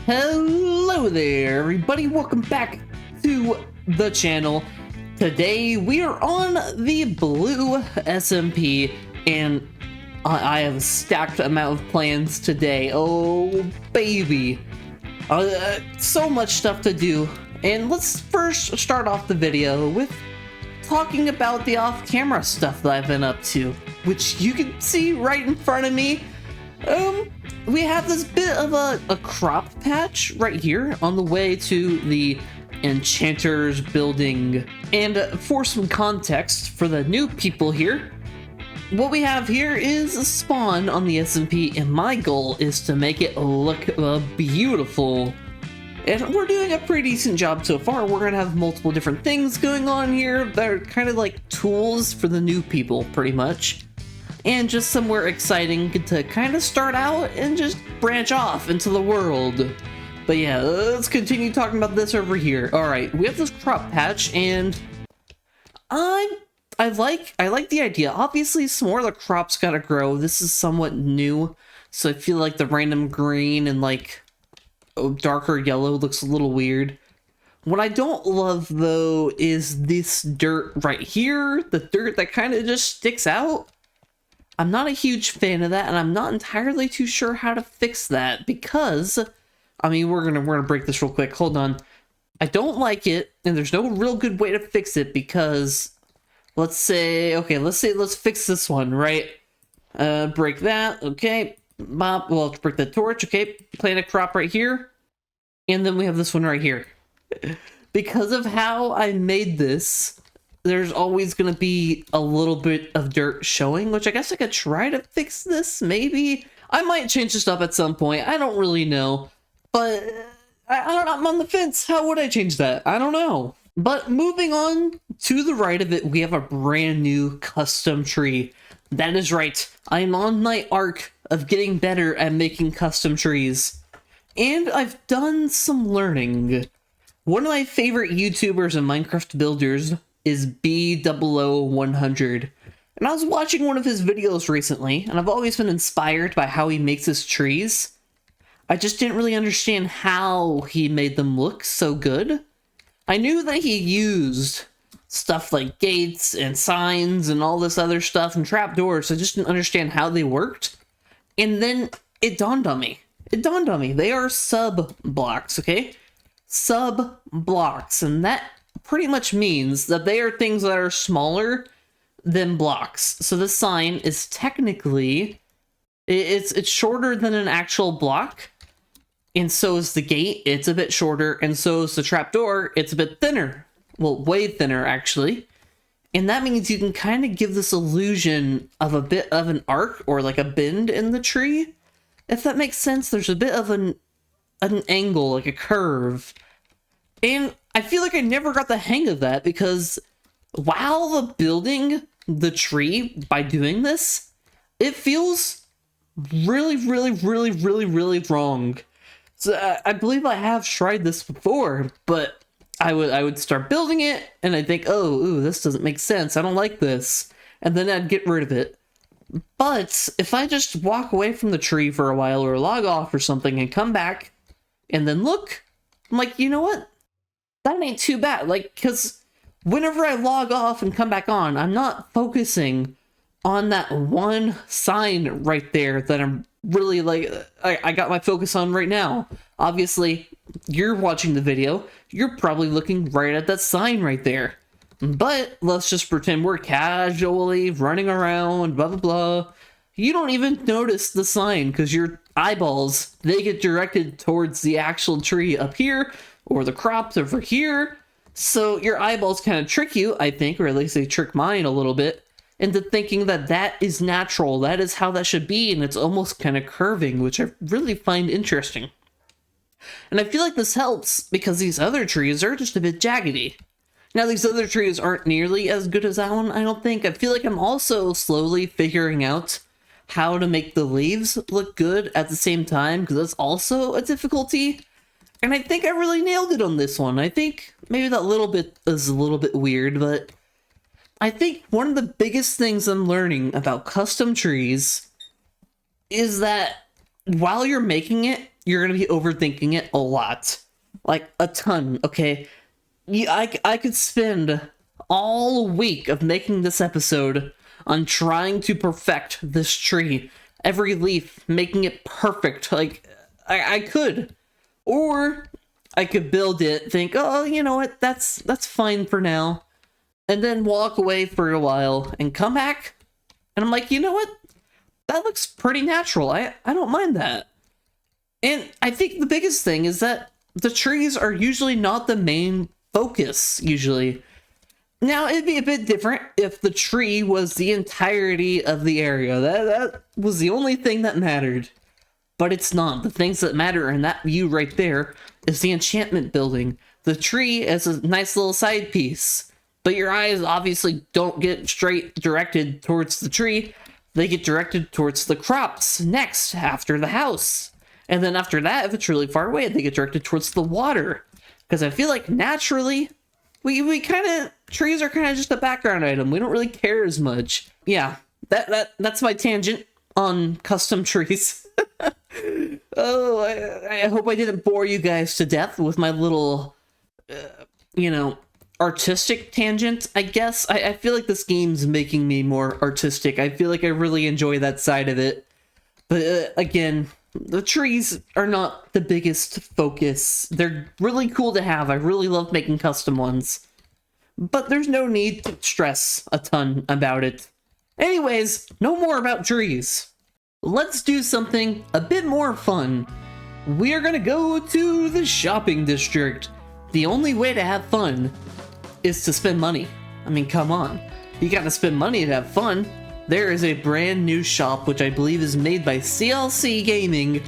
Hello there, everybody. Welcome back to the channel. Today we are on the blue SMP, and I have a stacked amount of plans today. Oh, baby. So much stuff to do. And let's first start off the video with talking about the off-camera stuff that I've been up to, which you can see right in front of me. We have this bit of a crop patch right here on the way to the Enchanter's building. And for some context for the new people here, what we have here is a spawn on the SMP, and my goal is to make it look beautiful. And we're doing a pretty decent job so far. We're gonna have multiple different things going on here that are kind of like tools for the new people, pretty much. And just somewhere exciting to kind of start out and just branch off into the world. But yeah, let's continue talking about this over here. All right, we have this crop patch, and I like the idea. Obviously, some more of the crops gotta grow. This is somewhat new, so I feel like the random green and like darker yellow looks a little weird. What I don't love though is this dirt right here, the dirt that kind of just sticks out. I'm not a huge fan of that, and I'm not entirely too sure how to fix that because, I mean, we're gonna break this real quick. Hold on. I don't like it, and there's no real good way to fix it because, let's fix this one, right? Break that, okay. Well, break the torch, okay. Plant a crop right here, and then we have this one right here. Because of how I made this, there's always going to be a little bit of dirt showing, which I guess I could try to fix this, maybe. I might change this up at some point. I don't really know. But I'm on the fence. How would I change that? I don't know. But moving on to the right of it, we have a brand new custom tree. That is right. I'm on my arc of getting better at making custom trees. And I've done some learning. One of my favorite YouTubers and Minecraft builders is B000100, and I was watching one of his videos recently, and I've always been inspired by how he makes his trees. I just didn't really understand how he made them look so good. I knew that he used stuff like gates and signs and all this other stuff and trapdoors, so I just didn't understand how they worked. And then it dawned on me. They are sub blocks, okay? Sub blocks, and that pretty much means that they are things that are smaller than blocks. So the sign is technically, it's shorter than an actual block, and so is the gate. It's a bit shorter, and so is the trapdoor. It's a bit thinner. Well, way thinner actually. And that means you can kind of give this illusion of a bit of an arc or like a bend in the tree. If that makes sense, there's a bit of an angle, like a curve. And I feel like I never got the hang of that because while building the tree by doing this, it feels really wrong. So I believe I have tried this before, but I would start building it and I'd think, oh, ooh, this doesn't make sense. I don't like this. And then I'd get rid of it. But if I just walk away from the tree for a while or log off or something and come back and then look, I'm like, you know what? That ain't too bad. Like, because whenever I log off and come back on, I'm not focusing on that one sign right there that I'm really like, I got my focus on right now. Obviously, you're watching the video, you're probably looking right at that sign right there. But let's just pretend we're casually running around, blah, blah, blah. You don't even notice the sign because your eyeballs, they get directed towards the actual tree up here or the crops over here. So your eyeballs kind of trick you, I think, or at least they trick mine a little bit, into thinking that that is natural. That is how that should be, and it's almost kind of curving, which I really find interesting. And I feel like this helps because these other trees are just a bit jaggedy. Now, these other trees aren't nearly as good as that one, I don't think. I feel like I'm also slowly figuring out how to make the leaves look good at the same time, because that's also a difficulty. And I think I really nailed it on this one. I think maybe that little bit is a little bit weird, but I think one of the biggest things I'm learning about custom trees is that while you're making it, you're gonna be overthinking it a lot. Like, a ton, okay? I could spend all week of making this episode on trying to perfect this tree. Every leaf, making it perfect. Like, I could. Or I could build it, think, oh, you know what, that's fine for now. And then walk away for a while and come back. And I'm like, you know what? That looks pretty natural. I don't mind that. And I think the biggest thing is that the trees are usually not the main focus, usually. Now, it'd be a bit different if the tree was the entirety of the area. That was the only thing that mattered. But it's not. The things that matter in that view right there is the enchantment building. The tree is a nice little side piece. But your eyes obviously don't get straight directed towards the tree. They get directed towards the crops next, after the house. And then after that, if it's really far away, they get directed towards the water. Because I feel like naturally, we kind of, trees are kind of just a background item. We don't really care as much. Yeah, that's my tangent on custom trees. Oh, I hope I didn't bore you guys to death with my little, you know, artistic tangent, I guess. I feel like this game's making me more artistic. I feel like I really enjoy that side of it. But again, the trees are not the biggest focus. They're really cool to have. I really love making custom ones. But there's no need to stress a ton about it. Anyways, no more about trees. Let's do something a bit more fun. We are gonna go to the shopping district. The only way to have fun is to spend money. I mean, come on. You gotta spend money to have fun. There is a brand new shop, which I believe is made by CLC Gaming,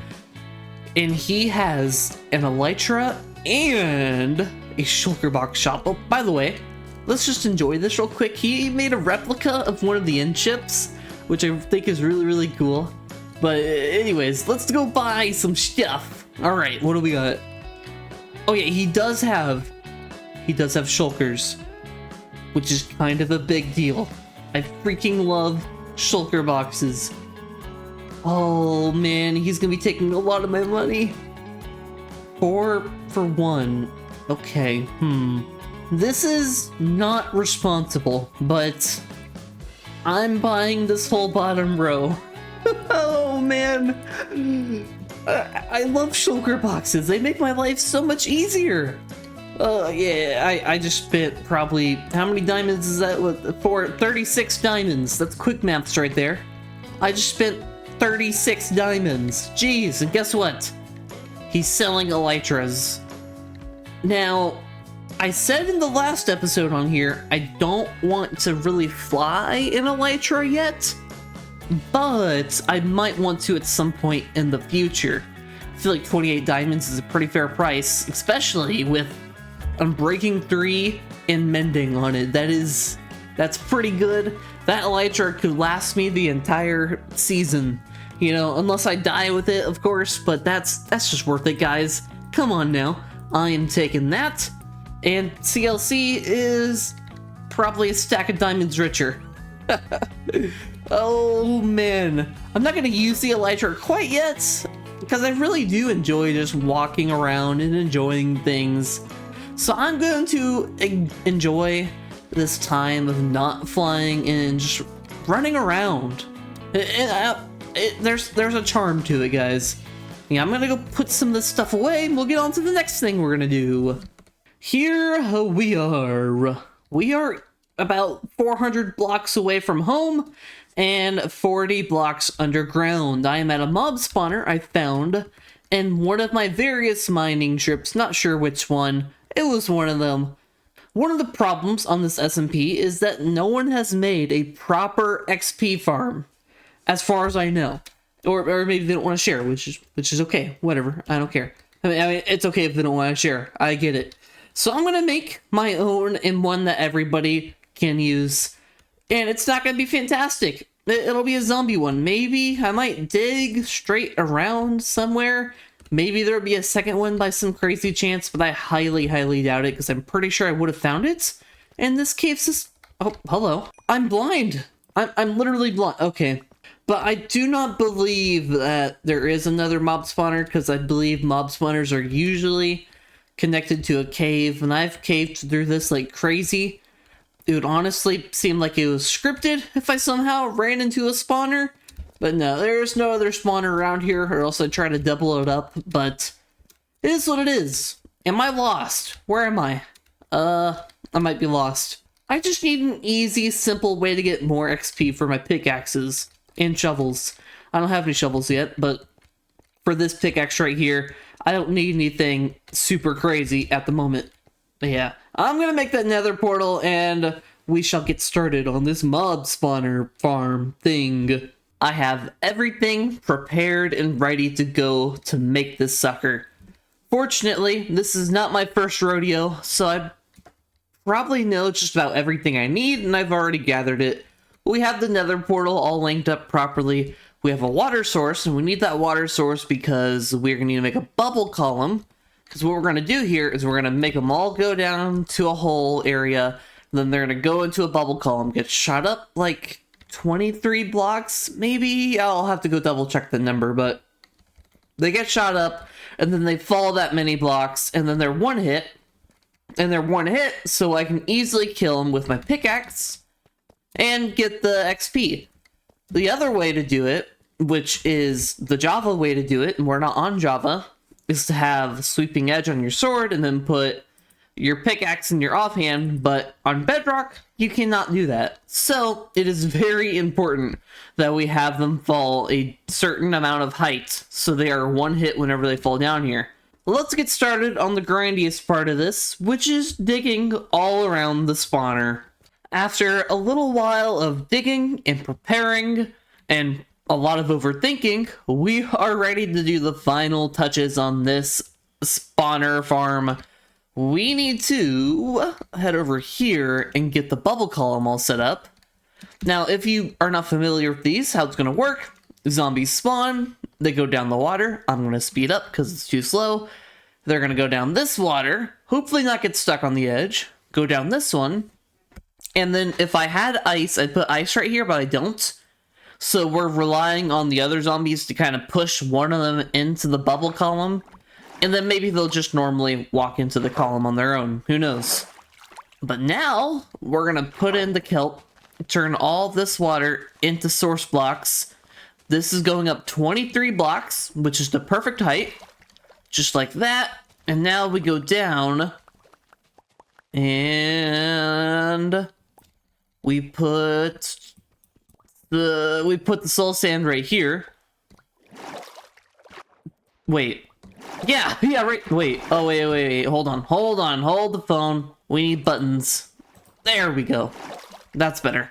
and he has an Elytra and a shulker box shop. Oh, by the way, let's just enjoy this real quick. He made a replica of one of the end chips, which I think is really, really cool. But anyways, let's go buy some stuff. All right, what do we got? Oh yeah, he does have shulkers, which is kind of a big deal. I freaking love shulker boxes. Oh man, he's gonna be taking a lot of my money. 4 for 1. Okay, This is not responsible, but I'm buying this whole bottom row. Oh man, I love shulker boxes. They make my life so much easier. Yeah, I just spent probably, how many diamonds is that? For 36 diamonds. That's quick maths right there. I just spent 36 diamonds. Jeez, and guess what? He's selling Elytras. Now, I said in the last episode on here, I don't want to really fly in Elytra yet, but I might want to at some point in the future. I feel like 28 diamonds is a pretty fair price, especially with Unbreaking 3 and Mending on it. That's pretty good. That Elytra could last me the entire season, you know, unless I die with it, of course, but that's just worth it, guys. Come on now. I am taking that, and CLC is probably a stack of diamonds richer. Oh man, I'm not gonna use the Elytra quite yet, because I really do enjoy just walking around and enjoying things. So I'm going to enjoy this time of not flying and just running around. There's a charm to it, guys. Yeah, I'm gonna go put some of this stuff away, and we'll get on to the next thing we're gonna do. Here we are. We are about 400 blocks away from home and 40 blocks underground. I am at a mob spawner I found in one of my various mining trips, not sure which one. It was one of them. One of the problems on this SMP is that no one has made a proper XP farm, as far as I know. Or maybe they don't want to share, which is okay. Whatever, I don't care. I mean, it's okay if they don't want to share. I get it. So I'm gonna make my own and one that everybody can use, and it's not gonna be fantastic. It'll be a zombie one. Maybe I might dig straight around somewhere. Maybe there'll be a second one by some crazy chance, but I highly, highly doubt it, because I'm pretty sure I would have found it. And this cave system... Oh, hello. I'm blind. I'm literally blind. Okay. But I do not believe that there is another mob spawner, because I believe mob spawners are usually connected to a cave, and I've caved through this like crazy. It would honestly seem like it was scripted if I somehow ran into a spawner. But no, there's no other spawner around here, or else I'd try to double it up, but it is what it is. Am I lost? Where am I? I might be lost. I just need an easy, simple way to get more XP for my pickaxes and shovels. I don't have any shovels yet, but for this pickaxe right here, I don't need anything super crazy at the moment. But yeah, I'm gonna make that nether portal, and we shall get started on this mob spawner farm thing. I have everything prepared and ready to go to make this sucker. Fortunately, this is not my first rodeo, so I probably know just about everything I need, and I've already gathered it. We have the nether portal all linked up properly. We have a water source, and we need that water source because we're going to need to make a bubble column. Because what we're going to do here is we're going to make them all go down to a hole area, and then they're going to go into a bubble column, get shot up like 23 blocks, maybe? I'll have to go double check the number, but they get shot up, and then they fall that many blocks, and then they're one hit, so I can easily kill them with my pickaxe and get the XP. The other way to do it, which is the Java way to do it, and we're not on Java, is to have sweeping edge on your sword and then put your pickaxe in your offhand, but on Bedrock, you cannot do that. So it is very important that we have them fall a certain amount of height, so they are one hit whenever they fall down here. Let's get started on the grindiest part of this, which is digging all around the spawner. After a little while of digging and preparing and a lot of overthinking, we are ready to do the final touches on this spawner farm. We need to head over here and get the bubble column all set up. Now, if you are not familiar with these, how it's going to work, zombies spawn, they go down the water. I'm going to speed up because it's too slow. They're going to go down this water, hopefully not get stuck on the edge, go down this one, and then if I had ice, I'd put ice right here, but I don't. So we're relying on the other zombies to kind of push one of them into the bubble column, and then maybe they'll just normally walk into the column on their own. Who knows? But now, we're going to put in the kelp, turn all this water into source blocks. This is going up 23 blocks, which is the perfect height. Just like that. And now we go down. And we put the soul sand right here. Wait. Yeah, right. Wait. Oh, wait. Hold on. Hold the phone. We need buttons. There we go. That's better.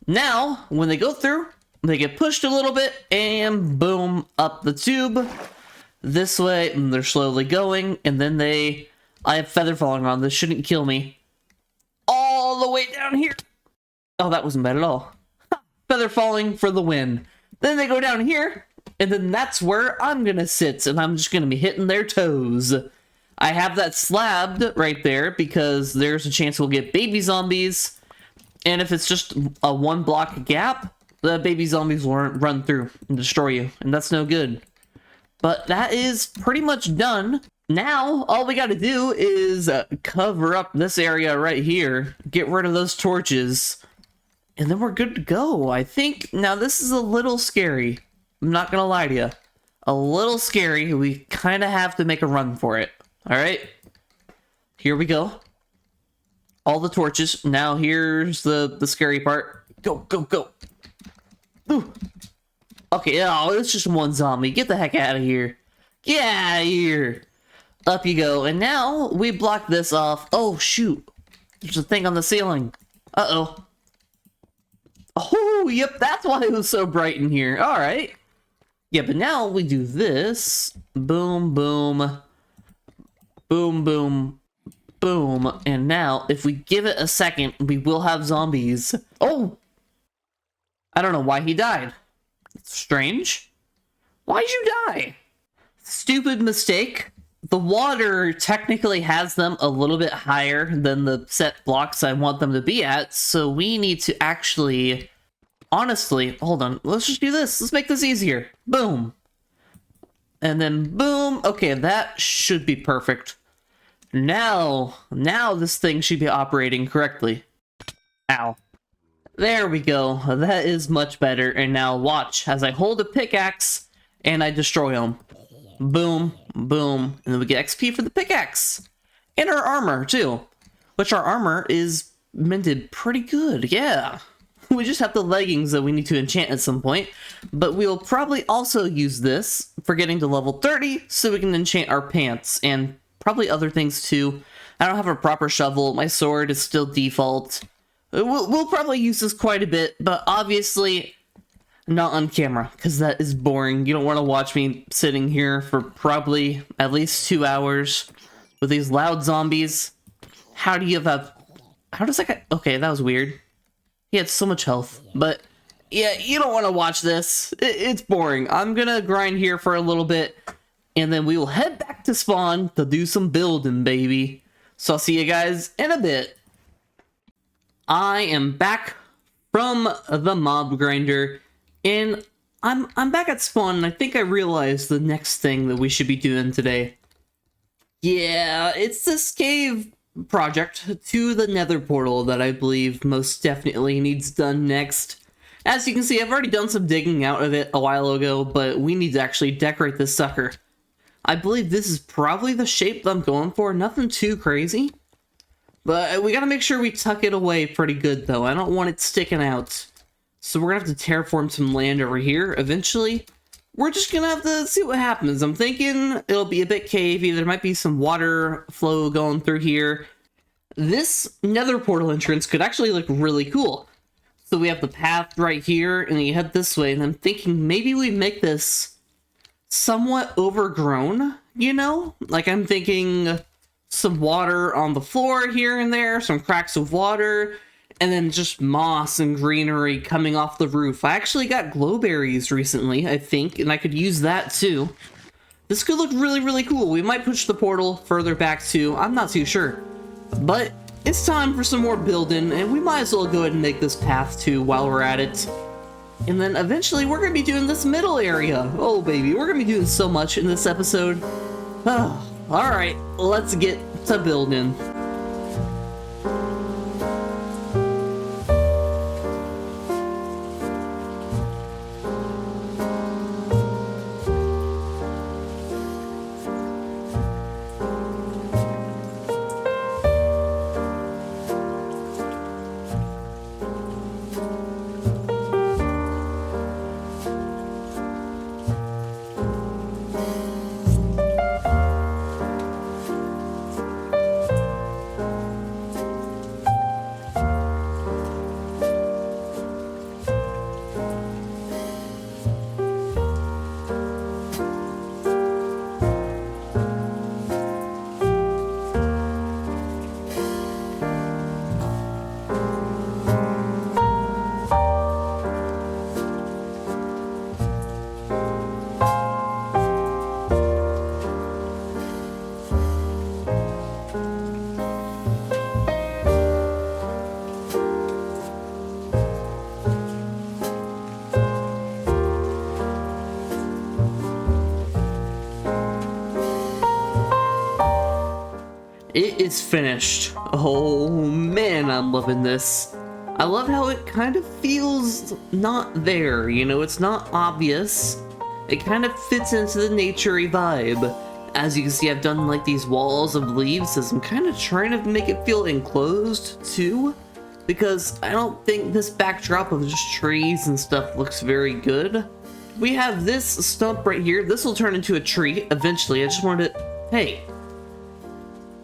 Now, when they go through, they get pushed a little bit, and boom, up the tube. This way, and they're slowly going, and then I have feather falling on. This shouldn't kill me. All the way down here. Oh, that wasn't bad at all. Feather falling for the win. Then they go down here, and then that's where I'm gonna sit, and I'm just gonna be hitting their toes. I have that slabbed right there because there's a chance we'll get baby zombies, and if it's just a 1 block gap, the baby zombies will run through and destroy you, and that's no good. But that is pretty much done. Now, all we gotta do is cover up this area right here, get rid of those torches, and then we're good to go, I think. Now, this is a little scary. I'm not gonna lie to you. A little scary. We kind of have to make a run for it. Alright? Here we go. All the torches. Now, here's the scary part. Go. Ooh. Okay, oh, it's just one zombie. Get the heck out of here. Get out of here. Up you go. And now we block this off. Oh, shoot. There's a thing on the ceiling. Uh-oh. Oh, yep, that's why it was so bright in here. All right. Yeah, but now we do this. Boom, boom. Boom, boom. Boom. And now, if we give it a second, we will have zombies. Oh! I don't know why he died. Strange. Why'd you die? Stupid mistake. The water technically has them a little bit higher than the set blocks I want them to be at, so we need to actually Honestly, hold on. Let's just do this. Let's make this easier. Boom. And then boom. Okay, that should be perfect. Now this thing should be operating correctly. Ow. There we go. That is much better. And now watch as I hold a pickaxe and I destroy them. Boom, boom. And then we get XP for the pickaxe. And our armor, too. Which our armor is minted pretty good, yeah. We just have the leggings that we need to enchant at some point. But we'll probably also use this for getting to level 30 so we can enchant our pants and probably other things too. I don't have a proper shovel. My sword is still default. We'll probably use this quite a bit, but obviously not on camera because that is boring. You don't want to watch me sitting here for probably at least 2 hours with these loud zombies. How do you have... How does that guy... Okay, that was weird. He had so much health, but yeah, you don't want to watch this. It's boring. I'm gonna grind here for a little bit, and then we will head back to spawn to do some building, baby. So I'll see you guys in a bit. I am back from the mob grinder, and I'm back at spawn, and I think I realized the next thing that we should be doing today. Yeah, it's this cave project to the nether portal that I believe most definitely needs done next. As you can see, I've already done some digging out of it a while ago, but we need to actually decorate this sucker. I believe this is probably the shape that I'm going for, nothing too crazy. But we gotta make sure we tuck it away pretty good though, I don't want it sticking out. So we're gonna have to terraform some land over here eventually. We're just gonna have to see what happens. I'm thinking it'll be a bit cavey. There might be some water flow going through here. This nether portal entrance could actually look really cool. So we have the path right here, and you head this way, and I'm thinking maybe we make this somewhat overgrown, you know? Like I'm thinking some water on the floor here and there, some cracks of water, and then just moss and greenery coming off the roof. I actually got glowberries recently, I think, and I could use that too. This could look really, really cool. We might push the portal further back too. I'm not too sure. But it's time for some more building, and we might as well go ahead and make this path too while we're at it. And then eventually we're going to be doing this middle area. Oh baby, we're going to be doing so much in this episode. Oh, alright, let's get to building. It is finished. Oh man, I'm loving this. I love how it kind of feels not there, you know, it's not obvious. It kind of fits into the nature-y vibe. As you can see, I've done like these walls of leaves as I'm kind of trying to make it feel enclosed too. Because I don't think this backdrop of just trees and stuff looks very good. We have this stump right here. This will turn into a tree eventually. I just wanted to... Hey.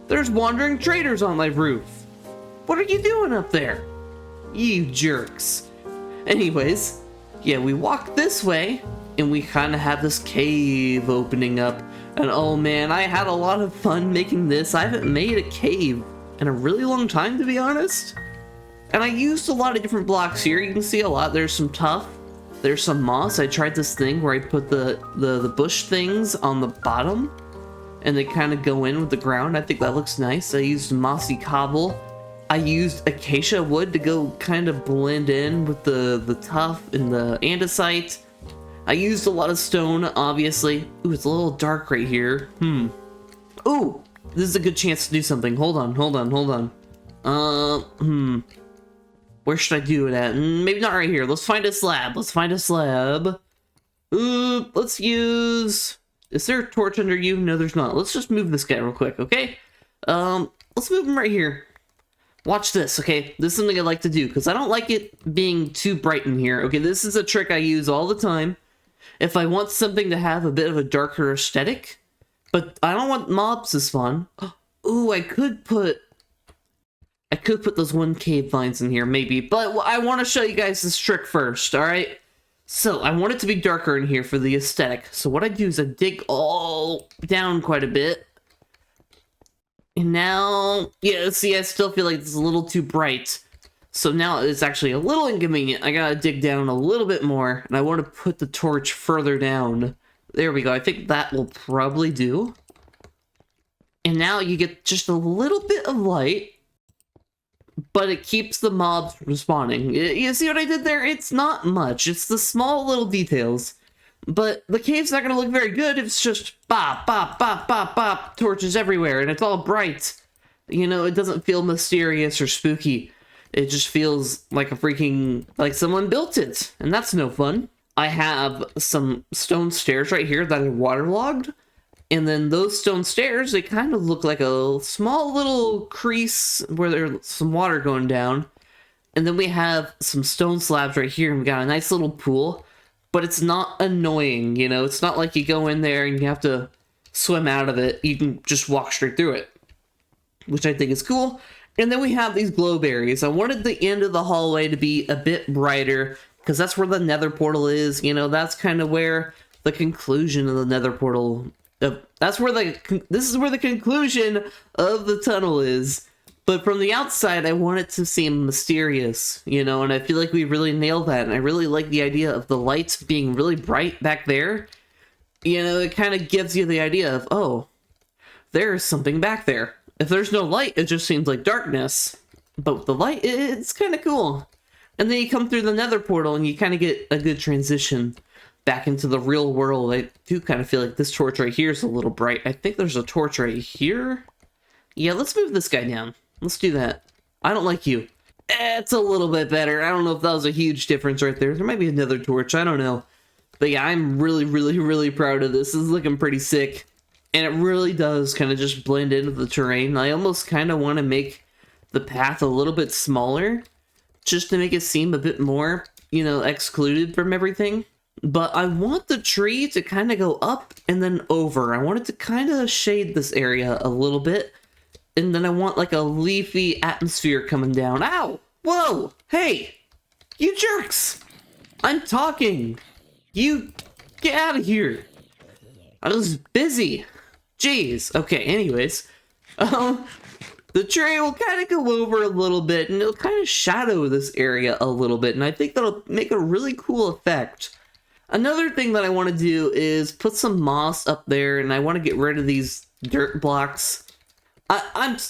There's wandering traders on my roof. What are you doing up there? You jerks. Anyways, yeah, we walk this way, and we kind of have this cave opening up. And oh man, I had a lot of fun making this. I haven't made a cave in a really long time, to be honest. And I used a lot of different blocks here. You can see a lot. There's some tuff. There's some moss. I tried this thing where I put the bush things on the bottom. And they kind of go in with the ground. I think that looks nice. I used mossy cobble. I used acacia wood to go kind of blend in with the tuff and the andesite. I used a lot of stone, obviously. Ooh, it's a little dark right here. Ooh, this is a good chance to do something. Hold on. Where should I do it at? Maybe not right here. Let's find a slab. Ooh, let's use... Is there a torch under you? No, there's not. Let's just move this guy real quick, okay? Let's move him right here. Watch this, okay? This is something I like to do, because I don't like it being too bright in here. Okay, this is a trick I use all the time. If I want something to have a bit of a darker aesthetic, but I don't want mobs to spawn. Ooh, I could put those 1 cave vines in here, maybe. But I want to show you guys this trick first, alright? So, I want it to be darker in here for the aesthetic. So what I do is I dig all down quite a bit. And now, yeah, see, I still feel like it's a little too bright. So now it's actually a little inconvenient. I gotta dig down a little bit more, and I want to put the torch further down. There we go. I think that will probably do. And now you get just a little bit of light, but it keeps the mobs respawning. You see what I did there? It's not much. It's the small little details. But the cave's not gonna look very good if it's just bop, bop, bop, bop, bop, torches everywhere, and it's all bright. You know, it doesn't feel mysterious or spooky. It just feels like like someone built it, and that's no fun. I have some stone stairs right here that are waterlogged, and then those stone stairs, they kind of look like a small little crease where there's some water going down. And then we have some stone slabs right here, and we got a nice little pool. But it's not annoying, you know? It's not like you go in there and you have to swim out of it. You can just walk straight through it, which I think is cool. And then we have these glow berries. I wanted the end of the hallway to be a bit brighter, because that's where the nether portal is. You know, that's kind of where the conclusion of the nether portal... this is where the conclusion of the tunnel is. But from the outside, I want it to seem mysterious, you know, and I feel like we really nailed that. And I really like the idea of the lights being really bright back there. You know, it kind of gives you the idea of, oh, there's something back there. If there's no light, it just seems like darkness. But with the light, it's kind of cool. And then you come through the nether portal and you kind of get a good transition back into the real world. I do kind of feel like this torch right here is a little bright. I think there's a torch right here. Yeah, let's move this guy down. Let's do that. I don't like you. It's a little bit better. I don't know if that was a huge difference right there. There might be another torch. I don't know. But yeah, I'm really proud of this. This is looking pretty sick. And it really does kind of just blend into the terrain. I almost kind of want to make the path a little bit smaller, just to make it seem a bit more, you know, excluded from everything. But I want the tree to kind of go up and then over. I want it to kind of shade this area a little bit. And then I want like a leafy atmosphere coming down. Ow! Whoa! Hey! You jerks! I'm talking! You get out of here! I was busy. Jeez. Okay, anyways. The tree will kind of go over a little bit and it'll kind of shadow this area a little bit. And I think that'll make a really cool effect. Another thing that I want to do is put some moss up there, and I want to get rid of these dirt blocks.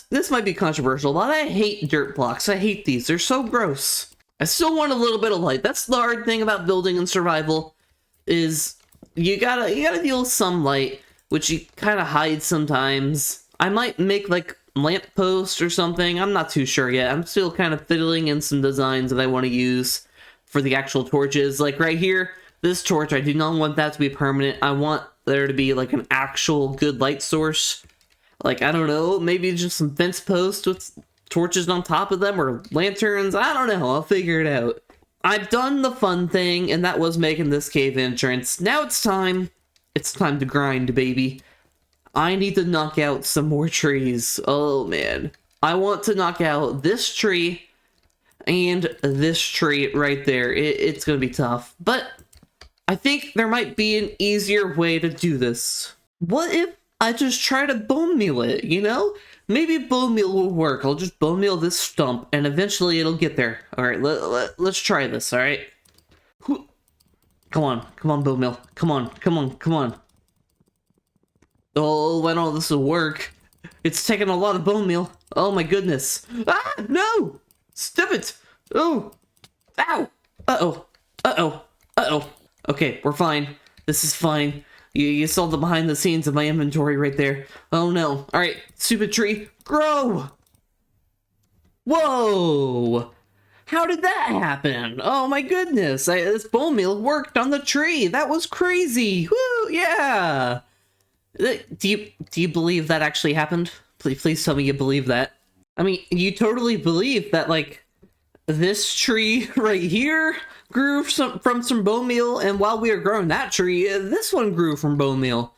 This might be controversial, but I hate dirt blocks. I hate these. They're so gross. I still want a little bit of light. That's the hard thing about building in survival, is you gotta deal with some light, which you kind of hide sometimes. I might make like lamppost or something. I'm not too sure yet. I'm still kind of fiddling in some designs that I want to use for the actual torches. Like right here, this torch, I do not want that to be permanent. I want there to be like an actual good light source. Like, I don't know, maybe just some fence posts with torches on top of them, or lanterns. I don't know, I'll figure it out. I've done the fun thing, and that was making this cave entrance. Now it's time. It's time to grind, baby. I need to knock out some more trees. Oh, man. I want to knock out this tree and this tree right there. It's gonna be tough, but I think there might be an easier way to do this. What if I just try to bone meal it, you know? Maybe bone meal will work. I'll just bone meal this stump, and eventually it'll get there. Alright, let's try this, alright? Come on, bone meal. Come on. Oh, I know this will work. It's taking a lot of bone meal. Oh my goodness. Ah, no! Stop it! Oh! Ow! Uh-oh. Uh-oh. Uh-oh. Okay, we're fine. This is fine. You saw the behind the scenes of my inventory right there. Oh no. Alright, stupid tree, grow! Whoa! How did that happen? Oh my goodness, this bone meal worked on the tree. That was crazy. Woo, yeah! Do you believe that actually happened? Please tell me you believe that. I mean, you totally believe that, like, this tree right here grew from some bone meal, and while we were growing that tree, this one grew from bone meal.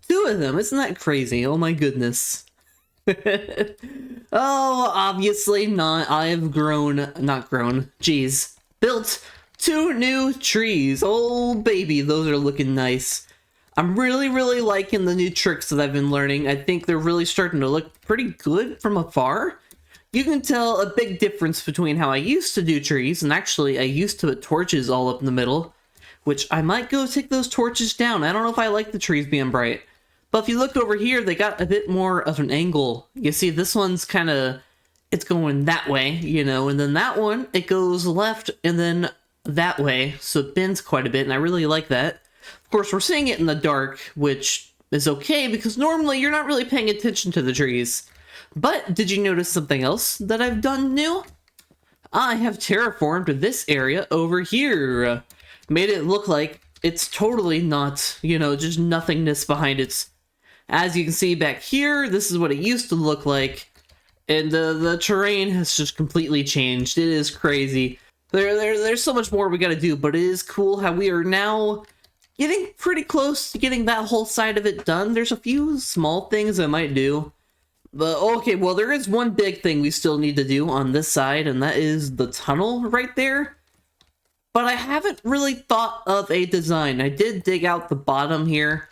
2 of them, isn't that crazy? Oh my goodness. Oh, obviously not. I have built 2 new trees. Oh baby, those are looking nice. I'm really liking the new tricks that I've been learning. I think they're really starting to look pretty good from afar. You can tell a big difference between how I used to do trees, and actually I used to put torches all up in the middle, which I might go take those torches down. I don't know if I like the trees being bright. But if you look over here, they got a bit more of an angle. You see, this one's kind of, it's going that way, you know, and then that one, it goes left and then that way, so it bends quite a bit, and I really like that. Of course, we're seeing it in the dark, which is okay, because normally you're not really paying attention to the trees. But did you notice something else that I've done new? I have terraformed this area over here. Made it look like it's totally not, you know, just nothingness behind it. As you can see back here, this is what it used to look like. And the terrain has just completely changed. It is crazy. There's so much more we gotta do, but it is cool how we are now getting pretty close to getting that whole side of it done. There's a few small things I might do. But okay, well, there is one big thing we still need to do on this side, and that is the tunnel right there. But I haven't really thought of a design. I did dig out the bottom here,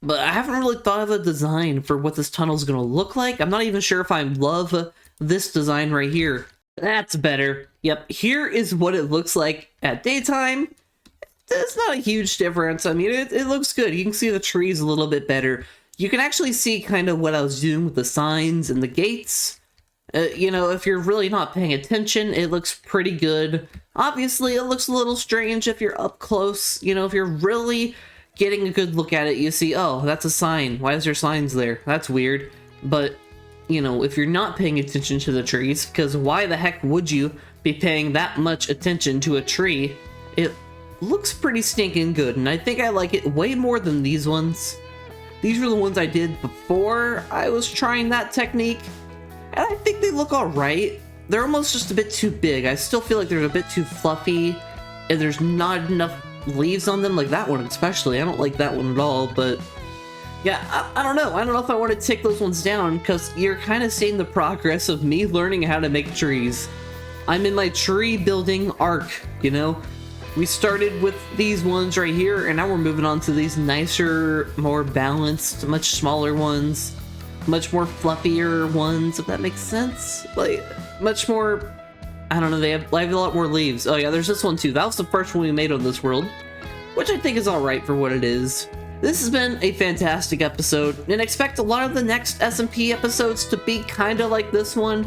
but I haven't really thought of a design for what this tunnel is going to look like. I'm not even sure if I love this design right here. That's better. Yep, here is what it looks like at daytime. It's not a huge difference. I mean, it looks good. You can see the trees a little bit better. You can actually see kind of what I was doing with the signs and the gates. You know, if you're really not paying attention, it looks pretty good. Obviously, it looks a little strange if you're up close. You know, if you're really getting a good look at it, you see, oh, that's a sign. Why is there signs there? That's weird. But, you know, if you're not paying attention to the trees, because why the heck would you be paying that much attention to a tree? It looks pretty stinking good, and I think I like it way more than these ones. These were the ones I did before I was trying that technique, and I think they look alright. They're almost just a bit too big. I still feel like they're a bit too fluffy, and there's not enough leaves on them, like that one especially. I don't like that one at all, but yeah, I don't know. I don't know if I want to take those ones down, because you're kind of seeing the progress of me learning how to make trees. I'm in my tree building arc, you know? We started with these ones right here, and now we're moving on to these nicer, more balanced, much smaller ones. Much more fluffier ones, if that makes sense. Like, much more, I don't know, they have a lot more leaves. Oh yeah, there's this one too. That was the first one we made on this world, which I think is alright for what it is. This has been a fantastic episode, and expect a lot of the next SMP episodes to be kind of like this one,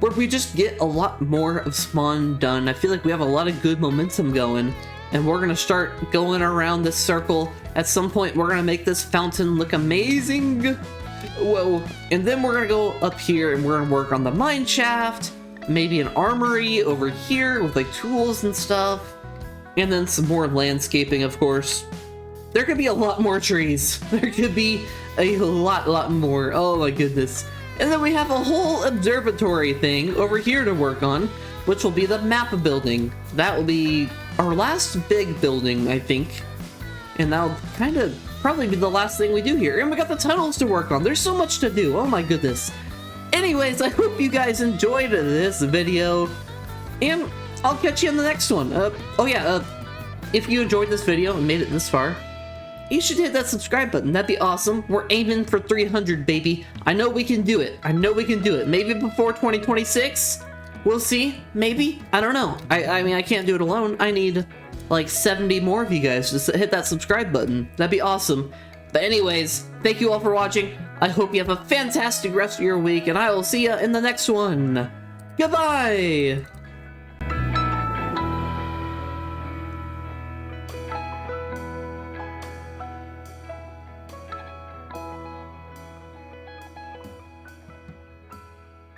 where we just get a lot more of spawn done. I feel like we have a lot of good momentum going, and we're gonna start going around this circle. At some point, we're gonna make this fountain look amazing. Whoa. And then we're gonna go up here and we're gonna work on the mine shaft, maybe an armory over here with like tools and stuff, and then some more landscaping, of course. There could be a lot more trees. There could be a lot more. Oh my goodness. And then we have a whole observatory thing over here to work on, which will be the map building. That will be our last big building, I think. And that'll kind of probably be the last thing we do here. And we got the tunnels to work on. There's so much to do. Oh my goodness. Anyways, I hope you guys enjoyed this video. And I'll catch you in the next one. If you enjoyed this video and made it this far, you should hit that subscribe button. That'd be awesome. We're aiming for 300, baby. I know we can do it. I know we can do it. Maybe before 2026. We'll see. Maybe. I don't know. I mean, I can't do it alone. I need like 70 more of you guys to hit that subscribe button. That'd be awesome. But anyways, thank you all for watching. I hope you have a fantastic rest of your week, and I will see you in the next one. Goodbye!